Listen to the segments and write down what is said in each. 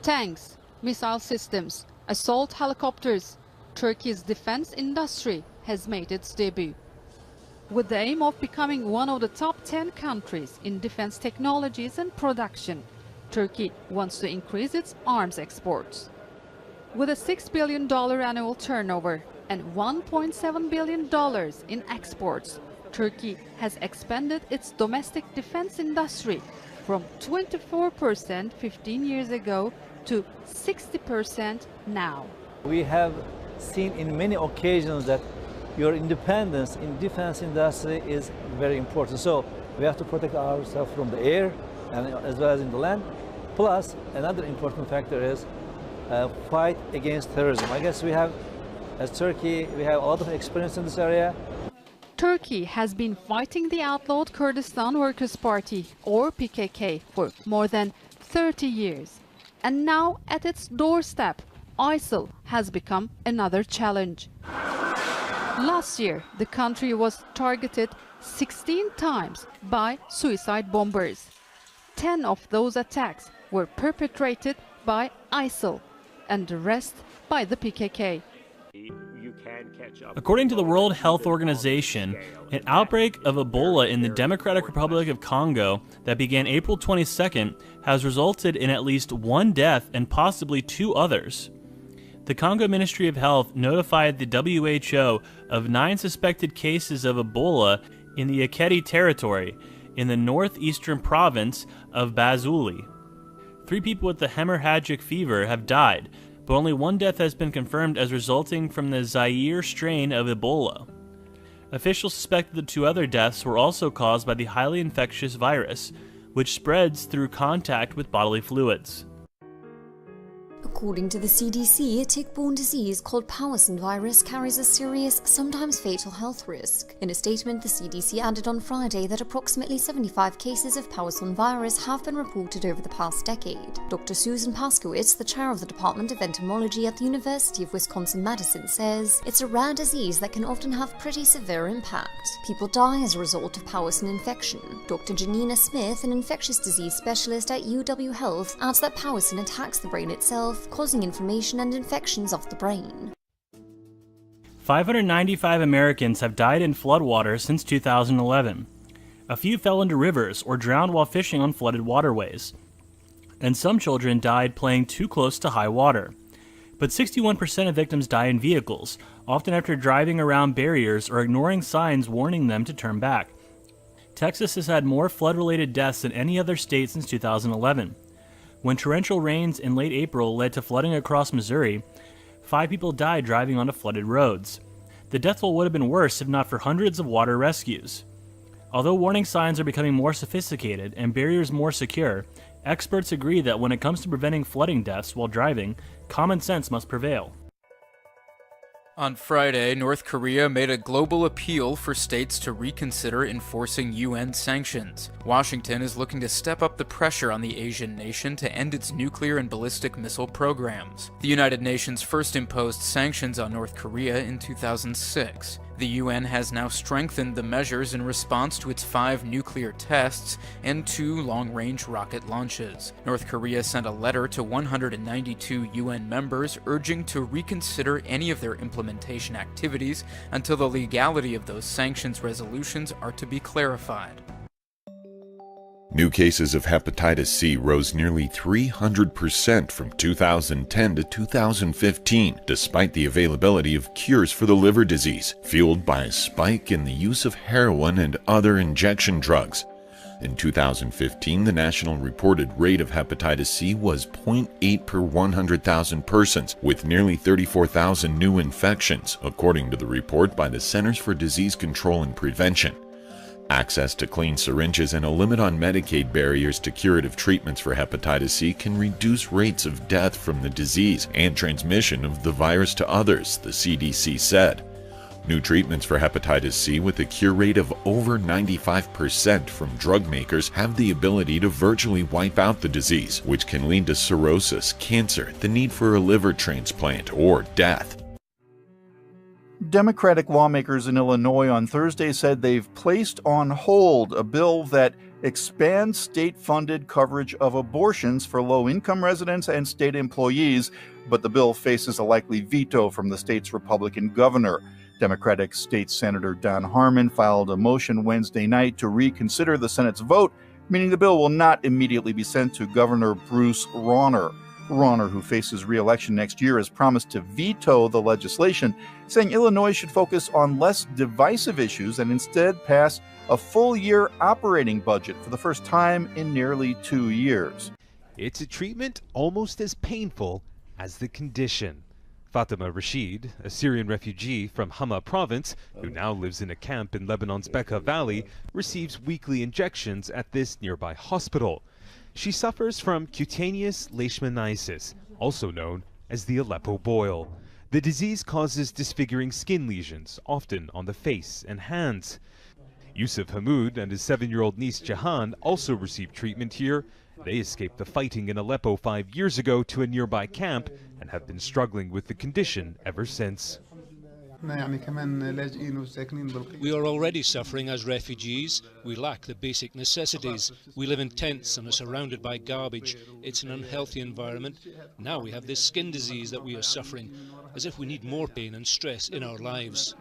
Tanks, missile systems, assault helicopters. Turkey's defense industry has made its debut. With the aim of becoming one of the top 10 countries in defense technologies and production, Turkey wants to increase its arms exports. With a $6 billion annual turnover and $1.7 billion in exports, Turkey has expanded its domestic defense industry from 24% 15 years ago to 60% now. We have seen in many occasions that your independence in defense industry is very important. So we have to protect ourselves from the air and as well as in the land. Plus, another important factor is fight against terrorism. I guess we have, as Turkey, we have a lot of experience in this area. Turkey has been fighting the outlawed Kurdistan Workers' Party, or PKK, for more than 30 years. And now, at its doorstep, ISIL has become another challenge. Last year, the country was targeted 16 times by suicide bombers. 10 of those attacks were perpetrated by ISIL, and the rest by the PKK. According to the World Health Organization, an outbreak of Ebola in the Democratic Republic of Congo that began April 22nd has resulted in at least one death and possibly 2 others. The Congo Ministry of Health notified the WHO of 9 suspected cases of Ebola in the Ekiti territory in the northeastern province of Bazuli. 3 people with the hemorrhagic fever have died, but only 1 death has been confirmed as resulting from the Zaire strain of Ebola. Officials suspect the 2 other deaths were also caused by the highly infectious virus, which spreads through contact with bodily fluids. According to the CDC, a tick-borne disease called Powassan virus carries a serious, sometimes fatal health risk. In a statement, the CDC added on Friday that approximately 75 cases of Powassan virus have been reported over the past decade. Dr. Susan Paskowitz, the chair of the Department of Entomology at the University of Wisconsin-Madison, says it's a rare disease that can often have pretty severe impact. People die as a result of Powassan infection. Dr. Janina Smith, an infectious disease specialist at UW Health, adds that Powassan attacks the brain itself, causing inflammation and infections of the brain. 595 Americans have died in floodwaters since 2011. A few fell into rivers or drowned while fishing on flooded waterways. And some children died playing too close to high water. But 61% of victims die in vehicles, often after driving around barriers or ignoring signs warning them to turn back. Texas has had more flood-related deaths than any other state since 2011. When torrential rains in late April led to flooding across Missouri, 5 people died driving onto flooded roads. The death toll would have been worse if not for hundreds of water rescues. Although warning signs are becoming more sophisticated and barriers more secure, experts agree that when it comes to preventing flooding deaths while driving, common sense must prevail. On Friday, North Korea made a global appeal for states to reconsider enforcing UN sanctions. Washington is looking to step up the pressure on the Asian nation to end its nuclear and ballistic missile programs. The United Nations first imposed sanctions on North Korea in 2006. The UN has now strengthened the measures in response to its 5 nuclear tests and 2 long-range rocket launches. North Korea sent a letter to 192 UN members urging to reconsider any of their implementation activities until the legality of those sanctions resolutions are to be clarified. New cases of hepatitis C rose nearly 300% from 2010 to 2015, despite the availability of cures for the liver disease, fueled by a spike in the use of heroin and other injection drugs. In 2015, the national reported rate of hepatitis C was 0.8 per 100,000 persons, with nearly 34,000 new infections, according to the report by the Centers for Disease Control and Prevention. Access to clean syringes and a limit on Medicaid barriers to curative treatments for hepatitis C can reduce rates of death from the disease and transmission of the virus to others, the CDC said. New treatments for hepatitis C with a cure rate of over 95% from drug makers have the ability to virtually wipe out the disease, which can lead to cirrhosis, cancer, the need for a liver transplant, or death. Democratic lawmakers in Illinois on Thursday said they've placed on hold a bill that expand state-funded coverage of abortions for low-income residents and state employees, but the bill faces a likely veto from the state's Republican governor. Democratic State Senator Don Harmon filed a motion Wednesday night to reconsider the Senate's vote, meaning the bill will not immediately be sent to Governor Bruce Rauner. Rauner, who faces re-election next year, has promised to veto the legislation, saying Illinois should focus on less divisive issues and instead pass a full-year operating budget for the first time in nearly 2 years. It's a treatment almost as painful as the condition. Fatima Rashid, a Syrian refugee from Hama province, who now lives in a camp in Lebanon's Bekaa Valley, receives weekly injections at this nearby hospital. She suffers from cutaneous leishmaniasis, also known as the Aleppo boil. The disease causes disfiguring skin lesions, often on the face and hands. Yusuf Hamoud and his 7-year-old niece Jahan also received treatment here. They escaped the fighting in Aleppo 5 years ago to a nearby camp and have been struggling with the condition ever since. We are already suffering as refugees. We lack the basic necessities. We live in tents and are surrounded by garbage. It's an unhealthy environment. Now we have this skin disease that we are suffering, as if we need more pain and stress in our lives.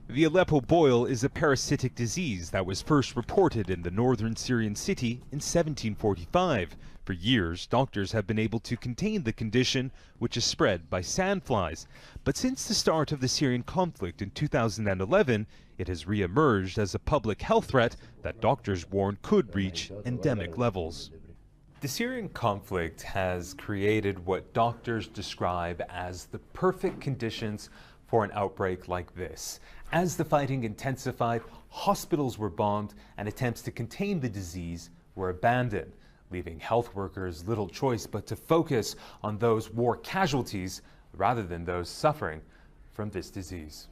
The Aleppo boil is a parasitic disease that was first reported in the northern Syrian city in 1745. For years, doctors have been able to contain the condition, which is spread by sandflies. But since the start of the Syrian conflict in 2011, it has re-emerged as a public health threat that doctors warn could reach endemic levels. The Syrian conflict has created what doctors describe as the perfect conditions for an outbreak like this. As the fighting intensified, hospitals were bombed and attempts to contain the disease were abandoned, leaving health workers little choice but to focus on those war casualties rather than those suffering from this disease.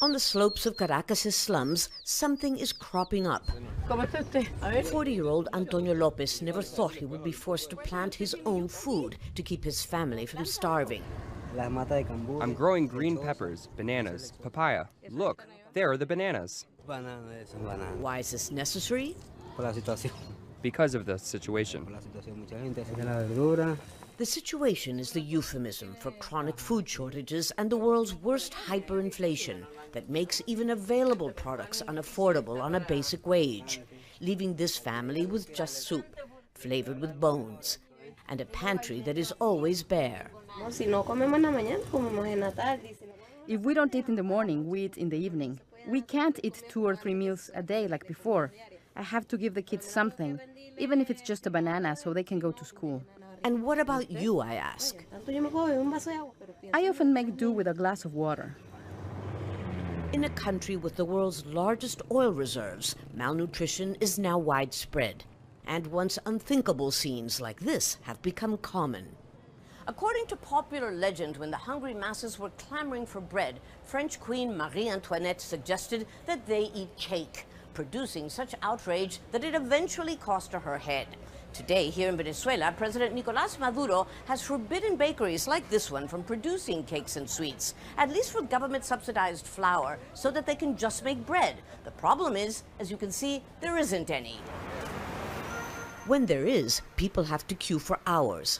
On the slopes of Caracas' slums, something is cropping up. 40-year-old Antonio Lopez never thought he would be forced to plant his own food to keep his family from starving. I'm growing green peppers, bananas, papaya. Look, there are the bananas. Why is this necessary? Because of the situation. The situation is the euphemism for chronic food shortages and the world's worst hyperinflation that makes even available products unaffordable on a basic wage, leaving this family with just soup, flavored with bones, and a pantry that is always bare. If we don't eat in the morning, we eat in the evening. We can't eat 2 or 3 meals a day like before. I have to give the kids something, even if it's just a banana so they can go to school. And what about you, I ask? I often make do with a glass of water. In a country with the world's largest oil reserves, malnutrition is now widespread. And once unthinkable scenes like this have become common. According to popular legend, when the hungry masses were clamoring for bread, French Queen Marie Antoinette suggested that they eat cake, producing such outrage that it eventually cost her her head. Today, here in Venezuela, President Nicolás Maduro has forbidden bakeries like this one from producing cakes and sweets, at least for government-subsidized flour, so that they can just make bread. The problem is, as you can see, there isn't any. When there is, people have to queue for hours.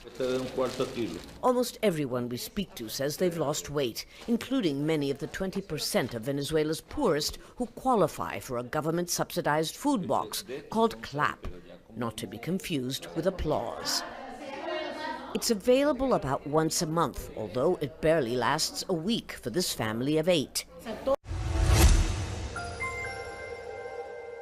Almost everyone we speak to says they've lost weight, including many of the 20% of Venezuela's poorest who qualify for a government-subsidized food box called CLAP, not to be confused with applause. It's available about once a month, although it barely lasts a week for this family of 8.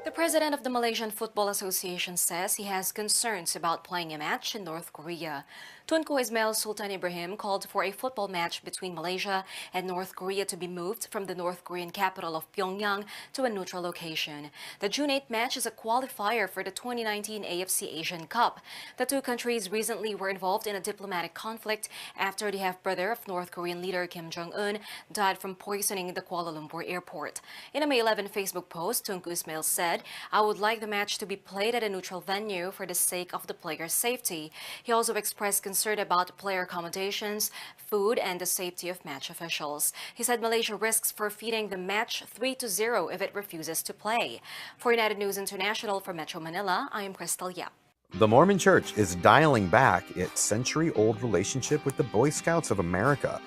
The president of the Malaysian Football Association says he has concerns about playing a match in North Korea. Tunku Ismail Sultan Ibrahim called for a football match between Malaysia and North Korea to be moved from the North Korean capital of Pyongyang to a neutral location. The June 8 match is a qualifier for the 2019 AFC Asian Cup. The two countries recently were involved in a diplomatic conflict after the half-brother of North Korean leader Kim Jong-un died from poisoning the Kuala Lumpur airport. In a May 11 Facebook post, Tunku Ismail said, "I would like the match to be played at a neutral venue for the sake of the players' safety." He also expressed concern concerned about player accommodations, food, and the safety of match officials. He said Malaysia risks forfeiting the match 3-0 if it refuses to play. For United News International from Metro Manila, I am Crystal Yap. The Mormon Church is dialing back its century-old relationship with the Boy Scouts of America.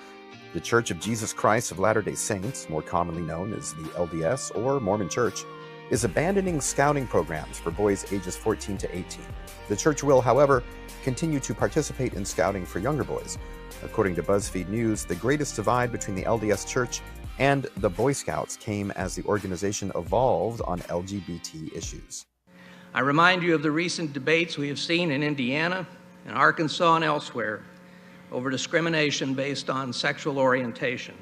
The Church of Jesus Christ of Latter-day Saints, more commonly known as the LDS or Mormon Church, is abandoning scouting programs for boys ages 14 to 18. The church will, however, continue to participate in scouting for younger boys. According to BuzzFeed News, the greatest divide between the LDS Church and the Boy Scouts came as the organization evolved on LGBT issues. I remind you of the recent debates we have seen in Indiana, in Arkansas, and elsewhere over discrimination based on sexual orientation.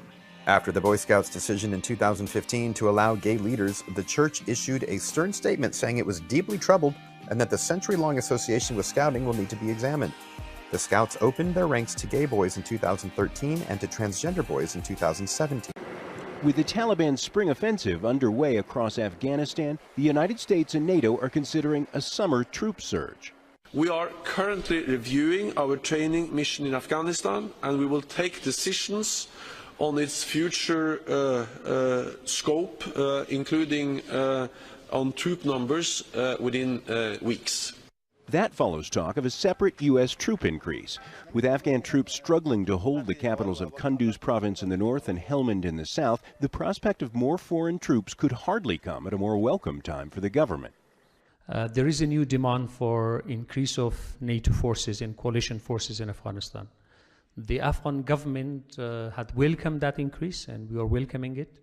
After the Boy Scouts' decision in 2015 to allow gay leaders, the church issued a stern statement saying it was deeply troubled and that the century-long association with scouting will need to be examined. The Scouts opened their ranks to gay boys in 2013 and to transgender boys in 2017. With the Taliban's spring offensive underway across Afghanistan, the United States and NATO are considering a summer troop surge. We are currently reviewing our training mission in Afghanistan, and we will take decisions on its future scope, including on troop numbers within weeks. That follows talk of a separate U.S. troop increase. With Afghan troops struggling to hold the capitals of Kunduz province in the north and Helmand in the south, the prospect of more foreign troops could hardly come at a more welcome time for the government. There is a new demand for increase of NATO forces and coalition forces in Afghanistan. The Afghan government had welcomed that increase, and we are welcoming it.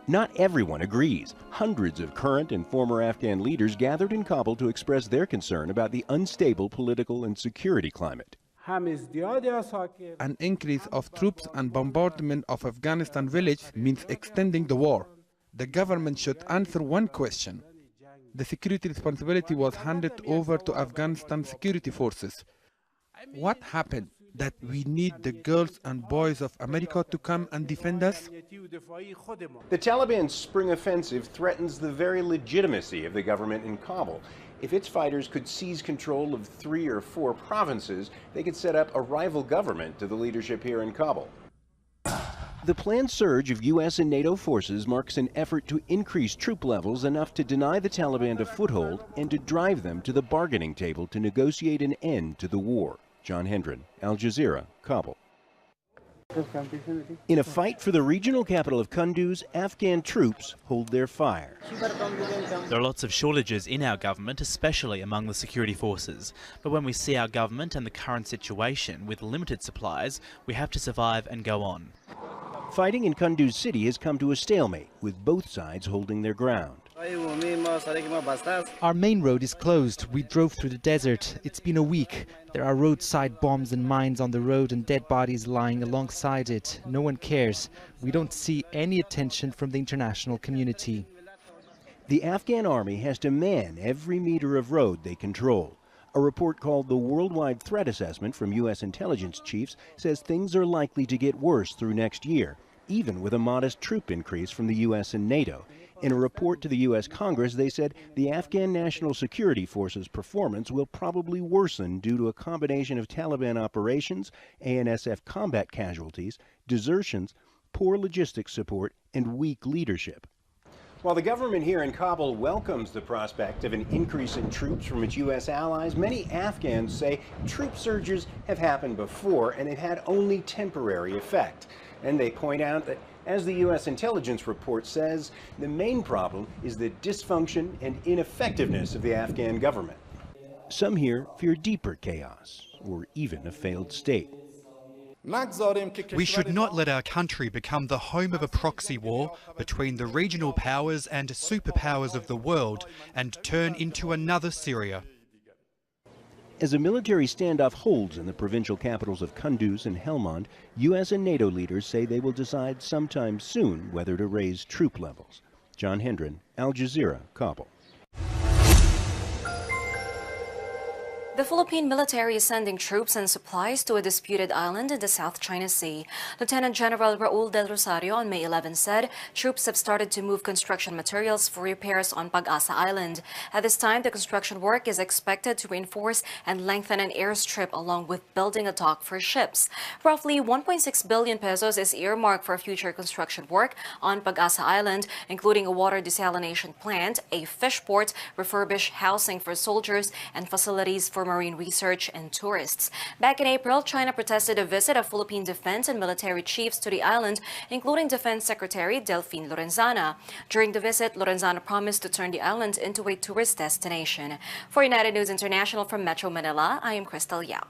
Not everyone agrees. Hundreds of current and former Afghan leaders gathered in Kabul to express their concern about the unstable political and security climate. An increase of troops and bombardment of Afghanistan village means extending the war. The government should answer one question. The security responsibility was handed over to Afghanistan security forces. What happened? That we need the girls and boys of America to come and defend us? The Taliban's spring offensive threatens the very legitimacy of the government in Kabul. If its fighters could seize control of 3 or 4 provinces, they could set up a rival government to the leadership here in Kabul. The planned surge of U.S. and NATO forces marks an effort to increase troop levels enough to deny the Taliban a foothold and to drive them to the bargaining table to negotiate an end to the war. John Hendren, Al Jazeera, Kabul. In a fight for the regional capital of Kunduz, Afghan troops hold their fire. There are lots of shortages in our government, especially among the security forces. But when we see our government and the current situation with limited supplies, we have to survive and go on. Fighting in Kunduz city has come to a stalemate, with both sides holding their ground. Our main road is closed. We drove through the desert. It's been a week. There are roadside bombs and mines on the road and dead bodies lying alongside it. No one cares. We don't see any attention from the international community. The Afghan army has to man every meter of road they control. A report called the Worldwide Threat Assessment from U.S. intelligence chiefs says things are likely to get worse through next year, even with a modest troop increase from the U.S. and NATO. In a report to the U.S. Congress, they said the Afghan National Security Forces' performance will probably worsen due to a combination of Taliban operations, ANSF combat casualties, desertions, poor logistics support, and weak leadership. While the government here in Kabul welcomes the prospect of an increase in troops from its U.S. allies, many Afghans say troop surges have happened before and they've had only temporary effect. And they point out that, as the U.S. intelligence report says, the main problem is the dysfunction and ineffectiveness of the Afghan government. Some here fear deeper chaos, or even a failed state. We should not let our country become the home of a proxy war between the regional powers and superpowers of the world and turn into another Syria. As a military standoff holds in the provincial capitals of Kunduz and Helmand, U.S. and NATO leaders say they will decide sometime soon whether to raise troop levels. John Hendren, Al Jazeera, Kabul. The Philippine military is sending troops and supplies to a disputed island in the South China Sea. Lieutenant General Raul Del Rosario on May 11 said troops have started to move construction materials for repairs on Pag-asa Island. At this time, the construction work is expected to reinforce and lengthen an airstrip along with building a dock for ships. Roughly 1.6 billion pesos is earmarked for future construction work on Pag-asa Island, including a water desalination plant, a fish port, refurbished housing for soldiers, and facilities for marine research and tourists. Back in April, China protested a visit of Philippine defense and military chiefs to the island, including Defense Secretary Delfin Lorenzana. During the visit, Lorenzana promised to turn the island into a tourist destination. For United News International from Metro Manila, I am Crystal Yao.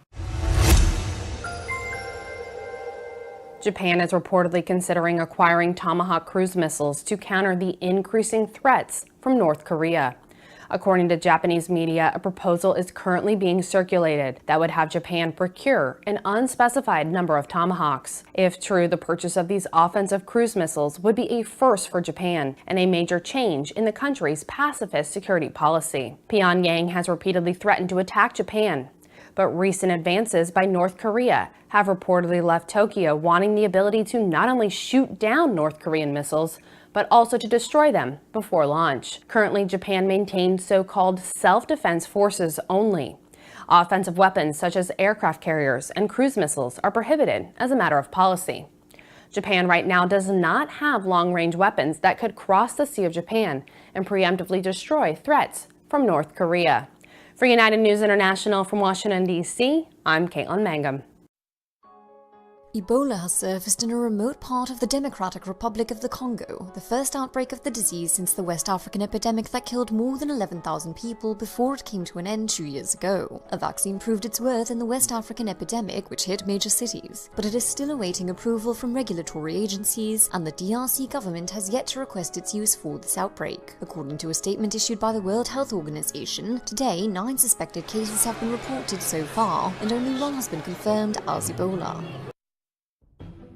Japan is reportedly considering acquiring Tomahawk cruise missiles to counter the increasing threats from North Korea. According to Japanese media, a proposal is currently being circulated that would have Japan procure an unspecified number of Tomahawks. If true, the purchase of these offensive cruise missiles would be a first for Japan and a major change in the country's pacifist security policy. Pyongyang has repeatedly threatened to attack Japan, but recent advances by North Korea have reportedly left Tokyo wanting the ability to not only shoot down North Korean missiles, but also to destroy them before launch. Currently, Japan maintains so-called self-defense forces only. Offensive weapons such as aircraft carriers and cruise missiles are prohibited as a matter of policy. Japan right now does not have long-range weapons that could cross the Sea of Japan and preemptively destroy threats from North Korea. For United News International from Washington, D.C., I'm Caitlin Mangum. Ebola has surfaced in a remote part of the Democratic Republic of the Congo, the first outbreak of the disease since the West African epidemic that killed more than 11,000 people before it came to an end 2 years ago. A vaccine proved its worth in the West African epidemic, which hit major cities, but it is still awaiting approval from regulatory agencies, and the DRC government has yet to request its use for this outbreak. According to a statement issued by the World Health Organization, today 9 suspected cases have been reported so far, and only 1 has been confirmed as Ebola.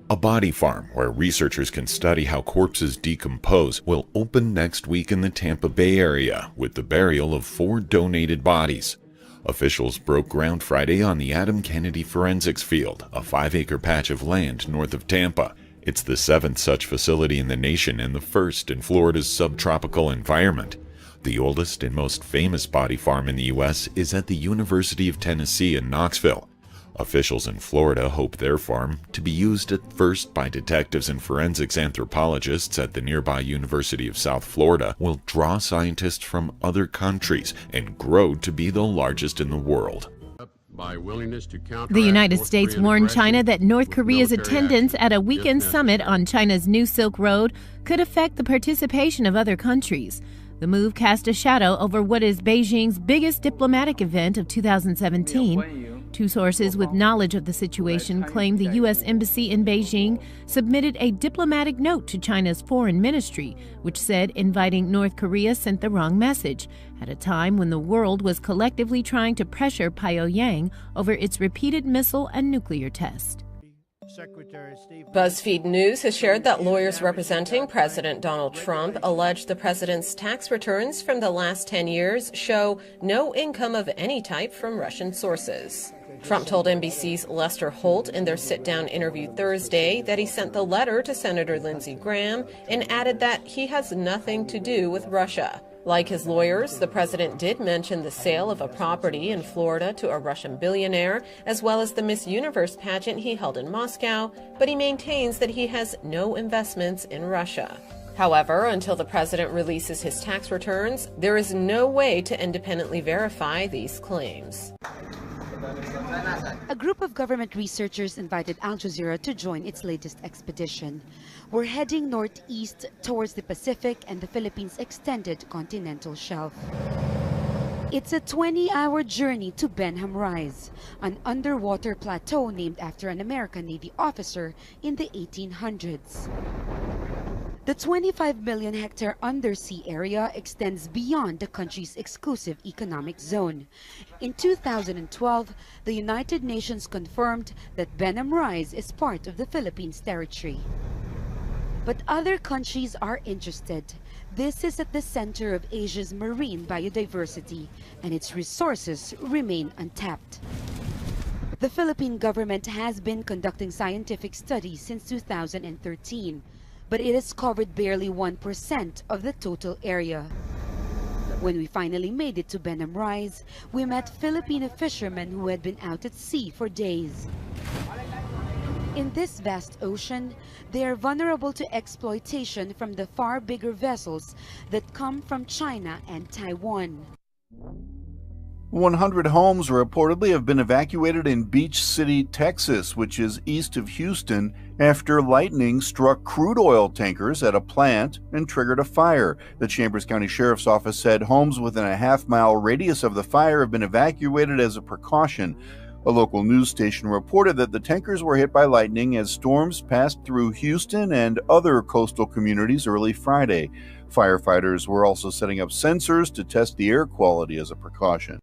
A body farm where researchers can study how corpses decompose will open next week in the Tampa Bay area with the burial of 4 donated bodies. Officials broke ground Friday on the Adam Kennedy Forensics Field, a 5-acre patch of land north of Tampa. It's the 7th such facility in the nation and the first in Florida's subtropical environment. The oldest and most famous body farm in the U.S. is at the University of Tennessee in Knoxville. Officials in Florida hope their farm, to be used at first by detectives and forensics anthropologists at the nearby University of South Florida, will draw scientists from other countries and grow to be the largest in the world. The United States warned China that North Korea's attendance at a weekend summit on China's New Silk Road could affect the participation of other countries. The move cast a shadow over what is Beijing's biggest diplomatic event of 2017. 2 sources with knowledge of the situation claim the U.S. Embassy in Beijing submitted a diplomatic note to China's foreign ministry, which said inviting North Korea sent the wrong message at a time when the world was collectively trying to pressure Pyongyang over its repeated missile and nuclear tests. BuzzFeed News has shared that lawyers representing President Donald Trump allege the president's tax returns from the last 10 years show no income of any type from Russian sources. Trump told NBC's Lester Holt in their sit-down interview Thursday that he sent the letter to Senator Lindsey Graham and added that he has nothing to do with Russia. Like his lawyers, the president did mention the sale of a property in Florida to a Russian billionaire, as well as the Miss Universe pageant he held in Moscow, but he maintains that he has no investments in Russia. However, until the president releases his tax returns, there is no way to independently verify these claims. A group of government researchers invited Al Jazeera to join its latest expedition. We're heading northeast towards the Pacific and the Philippines' extended continental shelf. It's a 20-hour journey to Benham Rise, an underwater plateau named after an American Navy officer in the 1800s. The 25 million hectare undersea area extends beyond the country's exclusive economic zone. In 2012, the United Nations confirmed that Benham Rise is part of the Philippines territory. But other countries are interested. This is at the center of Asia's marine biodiversity, and its resources remain untapped. The Philippine government has been conducting scientific studies since 2013, but it has covered barely 1% of the total area. When we finally made it to Benham Rise, we met Filipino fishermen who had been out at sea for days. In this vast ocean, they are vulnerable to exploitation from the far bigger vessels that come from China and Taiwan. 100 homes reportedly have been evacuated in Beach City, Texas, which is east of Houston, after lightning struck crude oil tankers at a plant and triggered a fire. The Chambers County Sheriff's Office said homes within a half-mile radius of the fire have been evacuated as a precaution. A local news station reported that the tankers were hit by lightning as storms passed through Houston and other coastal communities early Friday. Firefighters were also setting up sensors to test the air quality as a precaution.